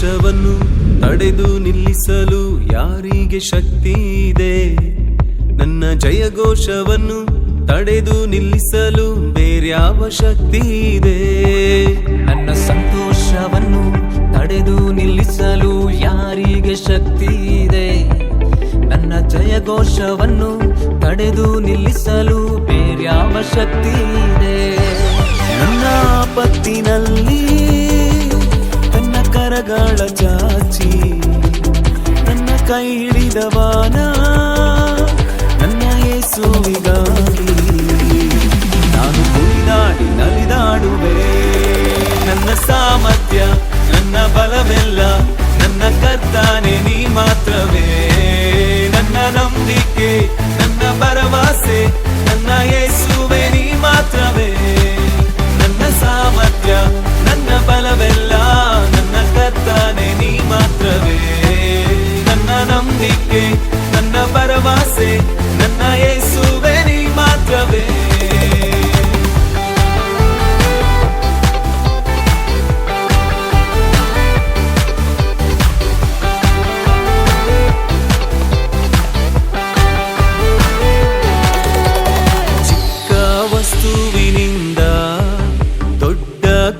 ಜಯಘೋಷವನ್ನು ತಡೆದು ನಿಲ್ಲಿಸಲು ಯಾರಿಗೆ ಶಕ್ತಿ ಇದೆ? ನನ್ನ ಜಯಘೋಷವನ್ನು ತಡೆದು ನಿಲ್ಲಿಸಲು ಬೇರ್ಯಾವ ಶಕ್ತಿ ಇದೆ? ನನ್ನ ಸಂತೋಷವನ್ನು ತಡೆದು ನಿಲ್ಲಿಸಲು ಯಾರಿಗೆ ಶಕ್ತಿ ಇದೆ? ನನ್ನ ಜಯಘೋಷವನ್ನು ತಡೆದು ನಿಲ್ಲಿಸಲು ಬೇರ್ಯಾವ ಶಕ್ತಿ ಇದೆ? ನನ್ನ ಆಪತ್ತಿನಲ್ಲಿ ತನ್ನ ಕರಗಳ ಚಾಚಿ ನನ್ನ ಕೈ ಹಿಡಿದವಾನ ನನ್ನ ಯೇಸುವಿಗಾಗಿ ನಾನು ಕುಣಿದಾಡಿ ನಲಿದಾಡುವೆ. ನನ್ನ ಸಾಮರ್ಥ್ಯ ನನ್ನ ಬಲವೆಲ್ಲ ನನ್ನ ಕರ್ತನೇ ನೀ ಮಾತ್ರವೇ. ನನ್ನ ನಂಬಿಕೆ ನನ್ನ ಭರವಸೆ ನನ್ನ ಯೇಸುವೆ ನೀ ಮಾತ್ರವೇ. ನನ್ನ ಸಾಮರ್ಥ್ಯ ನನ್ನ ಬಲವೆಲ್ಲ ನನ್ನ ಕರ್ತನೇ ನೀ ಮಾತ್ರವೇ. ನನ್ನ ನಂಬಿಕೆ ನನ್ನ ಭರವಸೆ ನನ್ನ ಯೇಸುವೆ ನೀ ಮಾತ್ರವೇ.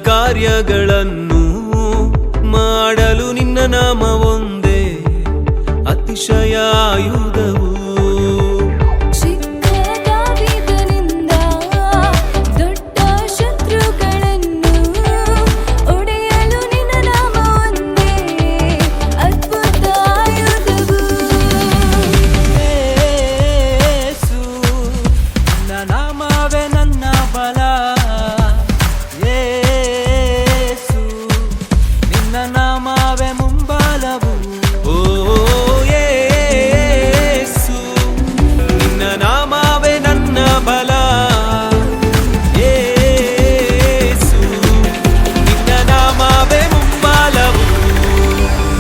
ಕಾರ್ಯಗಳನ್ನು ಮಾಡಲು ನಿನ್ನ ನಾಮ ಒಂದೇ ಅತಿಶಯ ಆಯುಧವು. ಚಿಕ್ಕದಾಗಿದ್ದರಿಂದ ದೊಡ್ಡ ಶತ್ರುಗಳನ್ನು ಒಡೆಯಲು ನಿನ್ನ ನಾಮ ಒಂದೇ ಅದ್ಭುತ ಆಯುಧವು. ಯೇಸು ನಿನ್ನ ನಾಮವೇ ನನ್ನ ಬಲ. ನಿನ್ನ ನಾಮವೇ ಮುಂಬಲವು. ಓ ಯೇಸು ನಿನ್ನ ನಾಮವೇ ನನ್ನ ಬಲ. ಯೇಸು ನಿನ್ನ ನಾಮವೇ ಮುಂಬಲವು.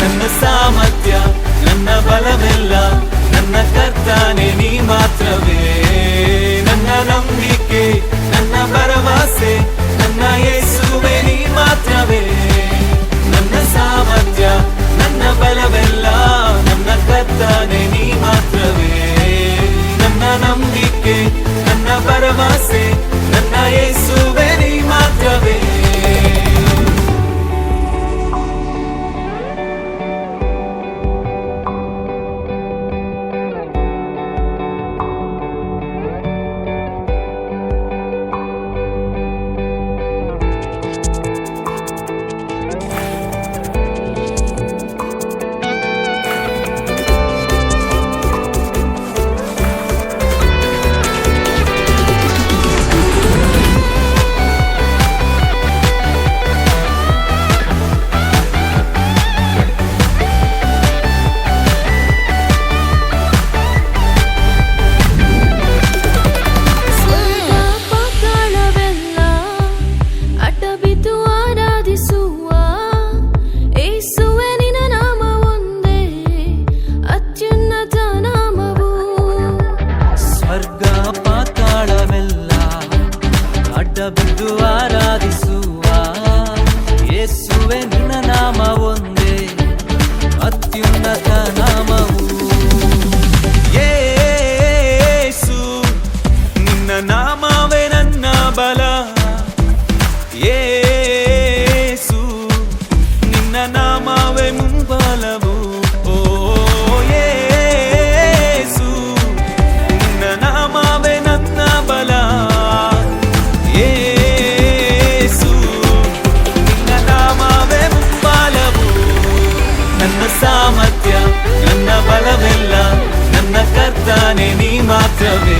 ನನ್ನ ಸಾಮರ್ಥ್ಯ ನನ್ನ ಬಲವೆಲ್ಲ ನನ್ನ ಕರ್ತನೇ ನೀ ಮಾತ್ರವೇ. ನನ್ನ ನಂಬಿಕೆ ನನ್ನ ಭರವಸೆ ನನ್ನ ಯೇಸುವೆ ನೀ ಮಾತ್ರವೇ. ನನ್ನ ಸಾಮರ್ಥ್ಯ ನನ್ನ ಬಲವೆಲ್ಲ ನನ್ನ ಕರ್ತನೇ ನೀ ಮಾತ್ರವೇ. ನನ್ನ ನಂಬಿಕೆ ನನ್ನ ಭರವಸೆ ನನ್ನ ಯೇಸುವೆ ನೀ ಮಾತ್ರವೇ. ಬಿದ್ದು ಆರಾಧಿಸುವ ಯೇಸುವೆ ನಿನ್ನ ನಾಮ ಒಂದೇ ಅತ್ಯುನ್ನತ ನಾಮವು. ಯೇಸು ನಿನ್ನ ನಾಮವೇ ನನ್ನ ಬಲ. ಯೇಸು ನಿನ್ನ ನಾಮವೇ ಮುಂಬಲವು. ಓ ಯೇಸು ನಿನ್ನ ನಾಮವೇ ನನ್ನ ಬಲ. ನನ್ನ ಸಾಮರ್ಥ್ಯ ನನ್ನ ಬಲವೆಲ್ಲ ನನ್ನ ಕರ್ತನೇ ನೀ ಮಾತ್ರವೇ.